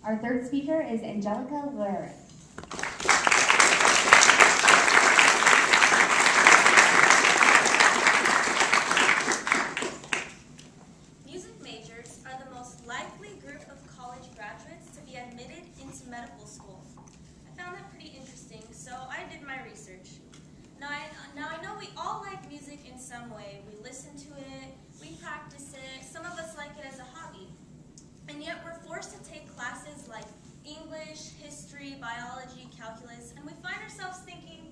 Our third speaker is Angelica Guerrero. Music majors are the most likely group of college graduates to be admitted into medical school. I found that pretty interesting, so I did my research. Now I know we all like music in some way. We listen to it, we practice it, some of us like it as a hobby. And yet we're forced to take classes like English, history, biology, calculus, and we find ourselves thinking,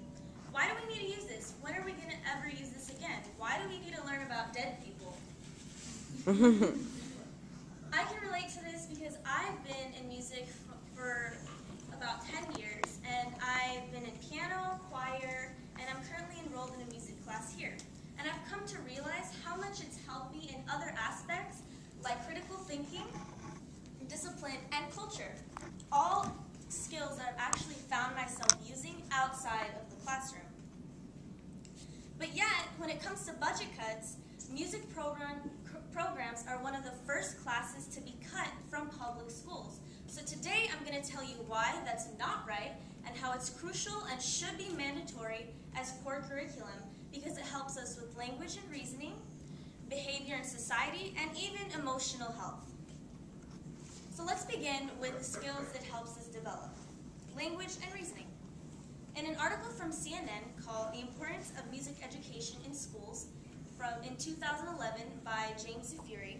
why do we need to use this? When are we going to ever use this again? Why do we need to learn about dead people? I can relate to this because I've been in music for about 10 years, and I've been in piano, choir, and I'm currently enrolled in a music class here. And I've come to realize how much it's helped me in other aspects like critical thinking, discipline, and culture. All skills that I've actually found myself using outside of the classroom. But yet, when it comes to budget cuts, music programs are one of the first classes to be cut from public schools. So today I'm going to tell you why that's not right and how it's crucial and should be mandatory as core curriculum because it helps us with language and reasoning, behavior and society, and even emotional health. So let's begin with the skills it helps us develop, language and reasoning. In an article from CNN called The Importance of Music Education in Schools in 2011 by James Zafiri,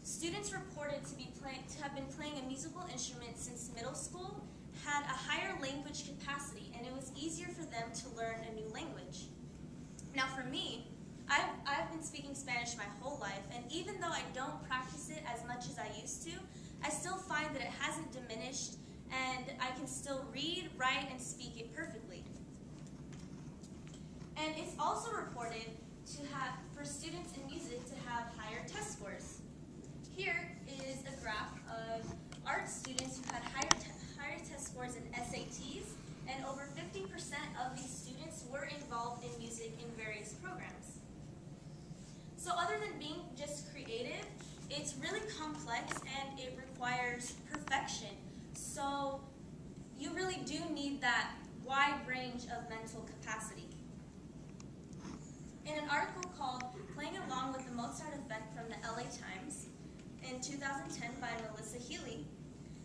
students reported to have been playing a musical instrument since middle school, had a higher language capacity, and it was easier for them to learn a new language. Now for me, I've been speaking Spanish my whole life, and even though I don't practice it as much as I used to, I still find that it hasn't diminished, and I can still read, write, and speak it perfectly. And it's also reported for students in music to have higher test scores. Here is a graph of art students who had higher test scores in SATs, and over 50% of these students were involved in music in various programs. So other than being just creative, it's really complex and it requires perfection. So you really do need that wide range of mental capacity. In an article called Playing Along with the Mozart Effect from the LA Times in 2010 by Melissa Healy,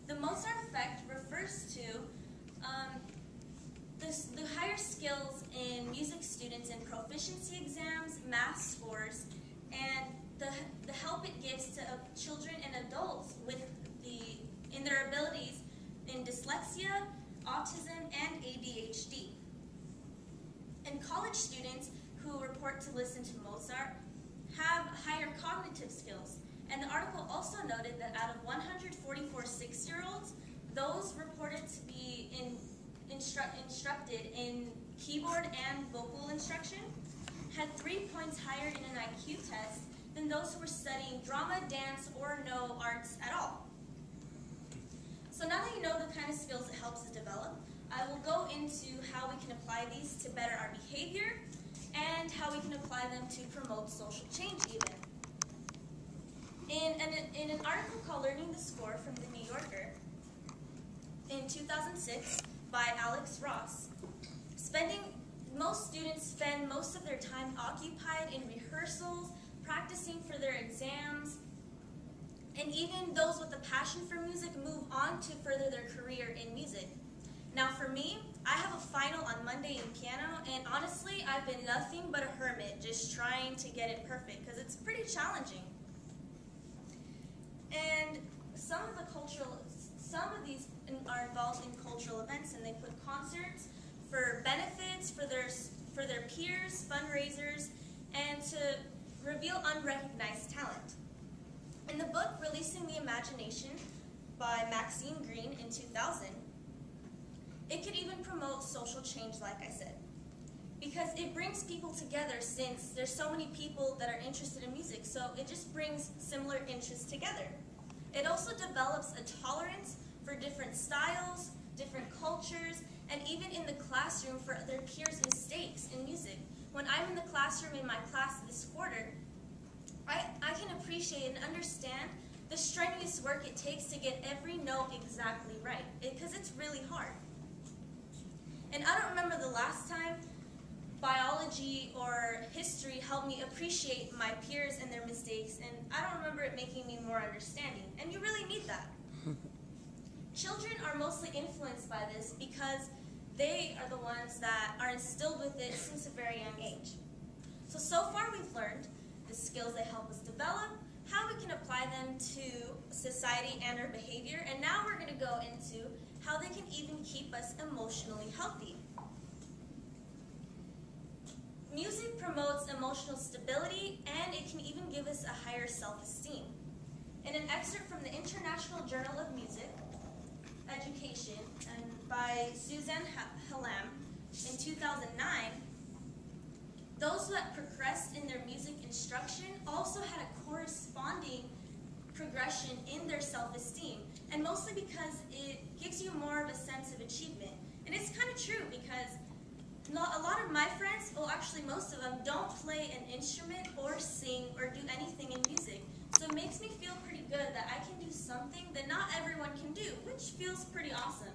the Mozart effect refers to the higher skills in music students in proficiency exams, math scores, and the help it gives to children and adults in their abilities in dyslexia, autism, and ADHD. And college students who report to listen to Mozart have higher cognitive skills. And the article also noted that out of 144 6-year-olds, those reported to be instructed in keyboard and vocal instruction had 3 points higher in an IQ test than those who were studying drama, dance, or no arts at all. So now that you know the kind of skills it helps us develop, I will go into how we can apply these to better our behavior and how we can apply them to promote social change even. In an article called Learning the Score from the New Yorker in 2006 by Alex Ross, most students spend most of their time occupied in rehearsals, practicing for their exams, and even those with a passion for music move on to further their career in music. Now for me, I have a final on Monday in piano, and honestly, I've been nothing but a hermit, just trying to get it perfect, because it's pretty challenging. And some of these are involved in cultural events, and they put concerts for benefits, for their peers, fundraisers, and to reveal unrecognized talent. In the book, Releasing the Imagination by Maxine Green in 2000, it could even promote social change, like I said, because it brings people together since there's so many people that are interested in music, so it just brings similar interests together. It also develops a tolerance for different styles, different cultures, and even in the classroom for their peers' mistakes in music. When I'm in the classroom in my class this quarter, I can appreciate and understand the strenuous work it takes to get every note exactly right, because it's really hard. And I don't remember the last time biology or history helped me appreciate my peers and their mistakes, and I don't remember it making me more understanding, and you really need that. Children are mostly influenced by this because they are the ones that are instilled with it since a very young age. So far we've learned the skills they help us develop, how we can apply them to society and our behavior, and now we're going to go into how they can even keep us emotionally healthy. Music promotes emotional stability, and it can even give us a higher self-esteem. In an excerpt from the International Journal of Music Education and by Suzanne Hallam in 2009, those that progressed in their music instruction also had a corresponding progression in their self-esteem, and mostly because it gives you more of a sense of achievement. And it's kind of true because a lot of my friends, well actually most of them, don't play an instrument or sing or do anything in music. So it makes me feel pretty good that I can do something that not everyone can do, which feels pretty awesome.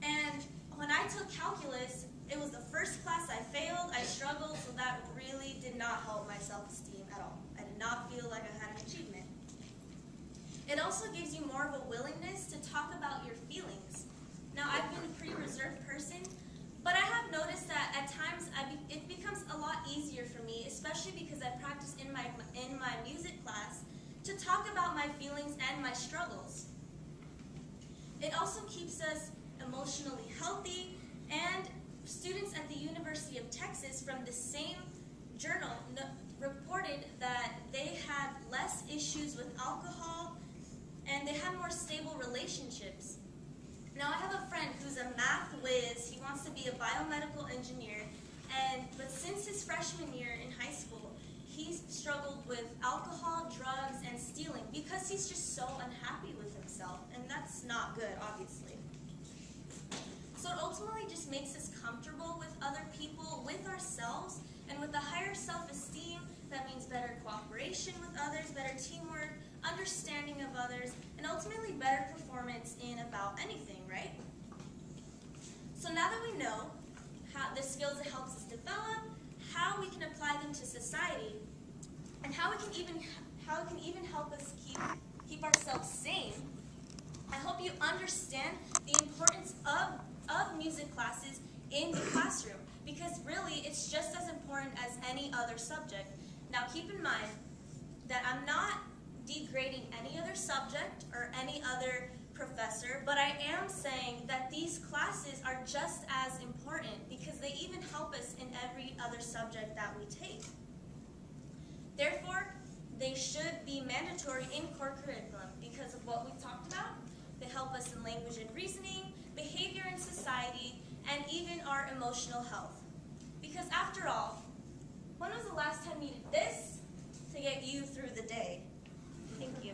And when I took calculus, it was the first class I failed, I struggled, so that really did not help my self-esteem at all. I did not feel like I had an achievement. It also gives you more of a willingness to talk about your feelings. Now, I've been a pretty reserved person, but I have noticed that at times it becomes a lot easier for me, especially because I practice in my music class, to talk about my feelings and my struggles. It also keeps us emotionally healthy, and students at the University of Texas from the same journal reported that they had less issues with alcohol and they had more stable relationships. Now, I have a friend who's a math whiz. He wants to be a biomedical engineer, but since his freshman year in high school, he's struggled with alcohol, drugs, and stealing because he's just so unhappy with himself, and that's not good, obviously. So it ultimately just makes us comfortable with other people, with ourselves, and with a higher self-esteem, that means better cooperation with others, better teamwork, understanding of others, and ultimately better performance in about anything, right? So now that we know how the skills it helps us develop, how we can apply them to society, and how it can even help us keep ourselves sane, I hope you understand the importance of music classes in the classroom, because really it's just as important as any other subject. Now keep in mind that I'm not degrading any other subject or any other professor, but I am saying that these classes are just as important because they even help us in every other subject that we take. Therefore, they should be mandatory in core curriculum because of what we've talked about. They help us in language and reasoning, behavior in society, and even our emotional health. Because after all, when was the last time you did this to get you through the day? Thank you.